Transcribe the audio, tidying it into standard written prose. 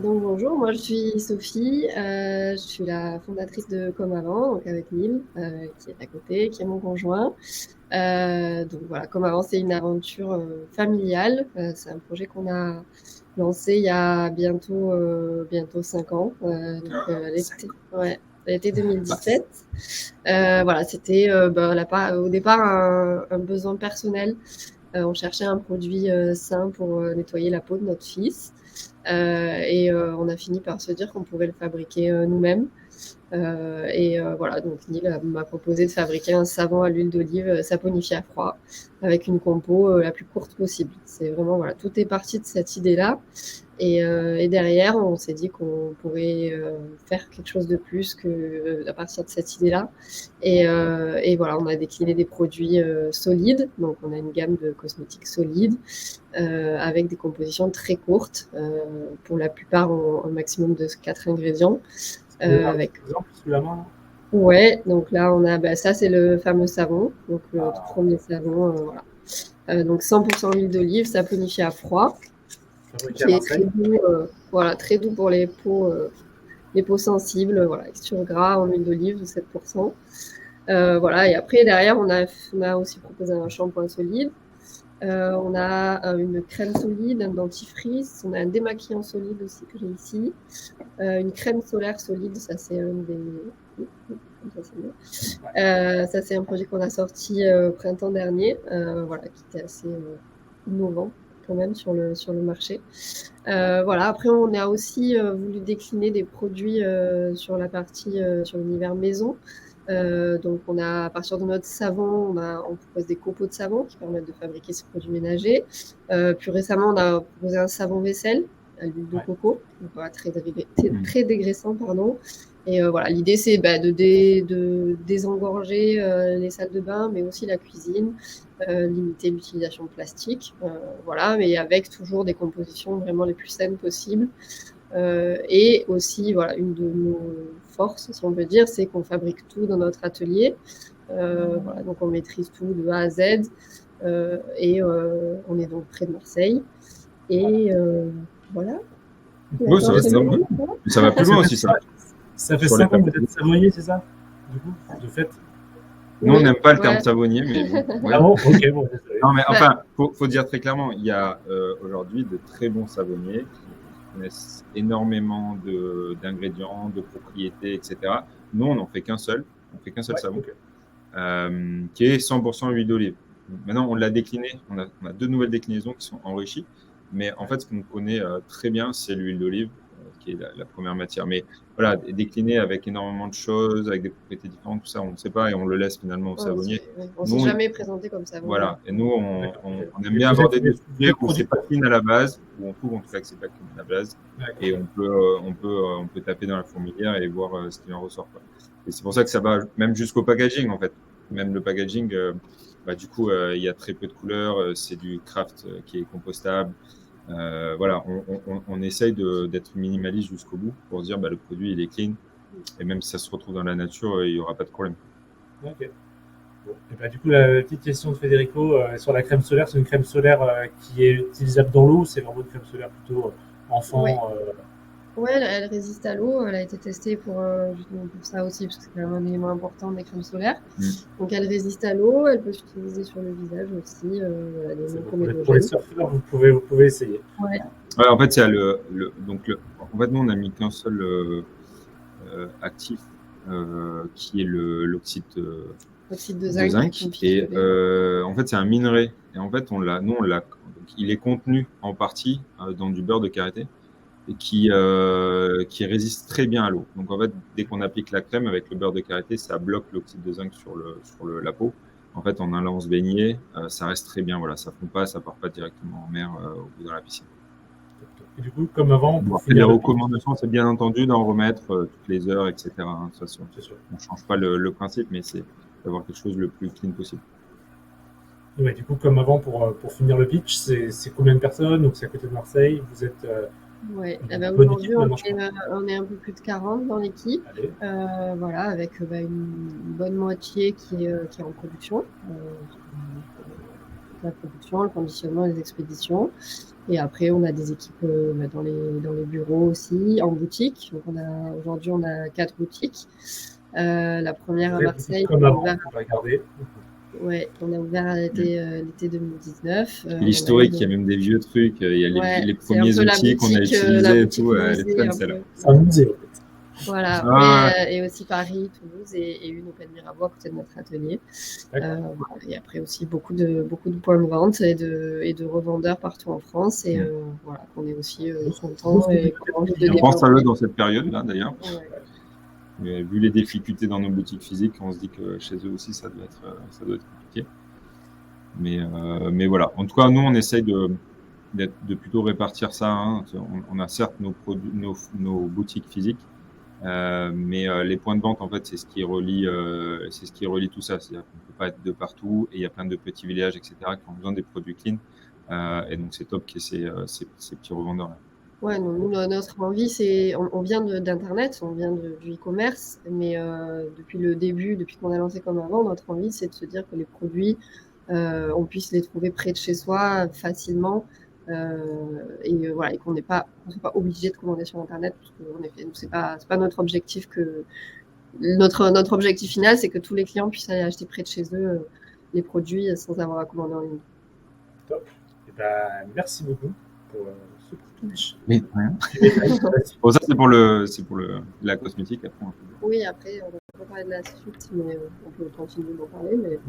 Donc bonjour, moi je suis Sophie, je suis la fondatrice de Comme Avant, donc avec Nîmes, qui est à côté, qui est mon conjoint. Donc voilà, Comme Avant, c'est une aventure familiale. C'est un projet qu'on a lancé il y a bientôt 5 ans, l'été Bah, 2017. Voilà, c'était au départ un besoin personnel. On cherchait un produit sain pour nettoyer la peau de notre fils. On a fini par se dire qu'on pouvait le fabriquer nous-mêmes. Voilà, donc Neil m'a proposé de fabriquer un savon à l'huile d'olive saponifié à froid avec une compo la plus courte possible. C'est vraiment, voilà, tout est parti de cette idée-là. Et derrière, on s'est dit qu'on pourrait faire quelque chose de plus à partir de cette idée-là. Et voilà, on a décliné des produits solides. Donc, on a une gamme de cosmétiques solides avec des compositions très courtes. Pour la plupart, un maximum de 4 ingrédients. Vous avez un Avec exemple sous la main? Ouais, donc là on a ça c'est le fameux savon, donc le tout premier savon, voilà. Donc 100% huile d'olive saponifiée à froid, Fabriqué à qui est très Marseille. doux, voilà, très doux pour les peaux sensibles, voilà, texture gras en huile d'olive de 7%. Voilà, et après derrière on a aussi proposé un shampoing solide. On a une crème solide, un dentifrice, on a un démaquillant solide aussi que j'ai ici. Une crème solaire solide, ça c'est un des... Ça, c'est un projet qu'on a sorti au printemps dernier, voilà, qui était assez innovant quand même sur le marché. Voilà. Après, on a aussi voulu décliner des produits sur la partie sur l'univers maison. Donc, à partir de notre savon, on propose des copeaux de savon qui permettent de fabriquer ces produits ménagers. Plus récemment, on a proposé un savon vaisselle à l'huile de coco, donc, voilà, très dégraissant, pardon. Et voilà, l'idée c'est de désengorger les salles de bain, mais aussi la cuisine, limiter l'utilisation de plastique, voilà, mais avec toujours des compositions vraiment les plus saines possibles. Et aussi, voilà, une de nos forces, si on peut dire, c'est qu'on fabrique tout dans notre atelier. Voilà, donc on maîtrise tout de A à Z. On est donc près de Marseille. Et voilà. oui, ça va plus loin aussi, ça. Ça fait Sur les 5 ans que vous papiers. êtes savonnier, c'est ça? Du coup, de fait. Nous, on Oui, n'aime pas le terme ouais. savonnier, mais bon. Ouais. Ah bon? Ok, bon, désolé. Non, mais enfin, faut dire très clairement, il y a aujourd'hui de très bons savonniers qui connaissent énormément d'ingrédients, de propriétés, etc. Nous, on n'en fait qu'un seul. On fait qu'un seul Ouais, savon, ok. qui est 100% huile d'olive. Maintenant, on l'a décliné. On a 2 nouvelles déclinaisons qui sont enrichies. Mais en fait, ce qu'on connaît très bien, c'est l'huile d'olive, qui est la première matière. Mais voilà, décliné avec énormément de choses, avec des propriétés différentes, tout ça, on ne sait pas et on le laisse finalement au savonnier. On s'est Nous, jamais présenté comme savonnier. voilà. Et nous, D'accord, ok. on aime Et bien vous êtes, aborder vous des êtes, vous sujets êtes où c'est pas producteur. clean à la base, où on trouve en tout cas que c'est pas clean à la base, D'accord, et ok. on peut taper dans la fourmilière et voir ce qui en ressort, quoi. Et c'est pour ça que ça va même jusqu'au packaging, en fait. Même le packaging, du coup, il y a très peu de couleurs, c'est du craft qui est compostable. Voilà, on essaye d'être minimaliste jusqu'au bout pour se dire, le produit, il est clean, et même si ça se retrouve dans la nature, il y aura pas de problème. Ok. Bon. Et du coup, la petite question de Federico sur la crème solaire, c'est une crème solaire qui est utilisable dans l'eau, c'est vraiment une crème solaire plutôt Oui. enfant. Ouais, elle résiste à l'eau. Elle a été testée justement pour ça aussi, parce que c'est quand même un élément important des crèmes solaires. Donc elle résiste à l'eau, elle peut s'utiliser sur le visage aussi, voilà, des C'est non bon. Pour les comédogènes. surfeurs, vous pouvez essayer. Ouais. Ouais, en fait, il y a en fait, nous, on a mis qu'un seul actif, qui est l'oxyde Oxyde de de zinc, zinc. une fiche de Et lait. en fait, c'est un minerai. Et en fait, donc, il est contenu en partie dans du beurre de karité et qui résiste très bien à l'eau. Donc, en fait, dès qu'on applique la crème avec le beurre de karité, ça bloque l'oxyde de zinc sur la peau. En fait, en allant se baigner, ça reste très bien. Voilà, ça fond pas, ça part pas directement en mer ou dans la piscine. Et du coup, comme avant, Bon, pour après, les finir le pitch, recommandations, c'est bien entendu d'en remettre toutes les heures, etc. De toute façon, c'est sûr. on ne change pas le principe, mais c'est d'avoir quelque chose le plus clean possible. Ouais, du coup, comme avant, pour finir le pitch, c'est combien de personnes? Donc, c'est à côté de Marseille. Vous êtes Ouais. une bonne Aujourd'hui, équipe maintenant, je crois. on est un peu plus de 40 dans l'équipe. Allez. Voilà, avec une bonne moitié qui est en production. la production, le conditionnement, les expéditions. Et après, on a des équipes dans les bureaux aussi, en boutique. Donc aujourd'hui, on a 4 boutiques. La première à Marseille, Comme avant, on va regarder. ouais, on a ouvert à l'été 2019. L'historique, il y a même des vieux trucs, il y a les premiers outils qu'on a utilisés et tout, elle est fun celle-là. C'est un musée en fait. Voilà, et aussi Paris, Toulouse et une au Pays de Mirabeau à côté de notre atelier. Et après aussi beaucoup de points de vente et de revendeurs partout en France. Et voilà, qu'on est aussi content et qu'on a envie de développer. On pense à eux dans cette période-là d'ailleurs. Mais vu les difficultés dans nos boutiques physiques, on se dit que chez eux aussi ça doit être compliqué. Mais voilà, en tout cas nous on essaye de plutôt répartir ça. Hein. On a certes nos boutiques physiques, mais les points de vente en fait c'est ce qui relie tout ça. C'est-à-dire qu'on peut pas être de partout et il y a plein de petits villages etc. qui ont besoin des produits clean. Et donc c'est top qu'il y ait ces petits revendeurs là. Ouais, nous, notre envie, c'est, on vient d'Internet, on vient du e-commerce, mais depuis le début, depuis qu'on a lancé comme avant, notre envie, c'est de se dire que les produits, on puisse les trouver près de chez soi facilement, et qu'on n'est pas, obligé de commander sur Internet, parce qu'en effet, c'est pas notre objectif notre objectif final, c'est que tous les clients puissent aller acheter près de chez eux les produits sans avoir à commander en ligne. Top. Et merci beaucoup pour ce pitch. Oui, rien. Bon, ça c'est pour la cosmétique après. Oui, après on va pas parler de la suite, mais on peut continuer d'en parler. Mais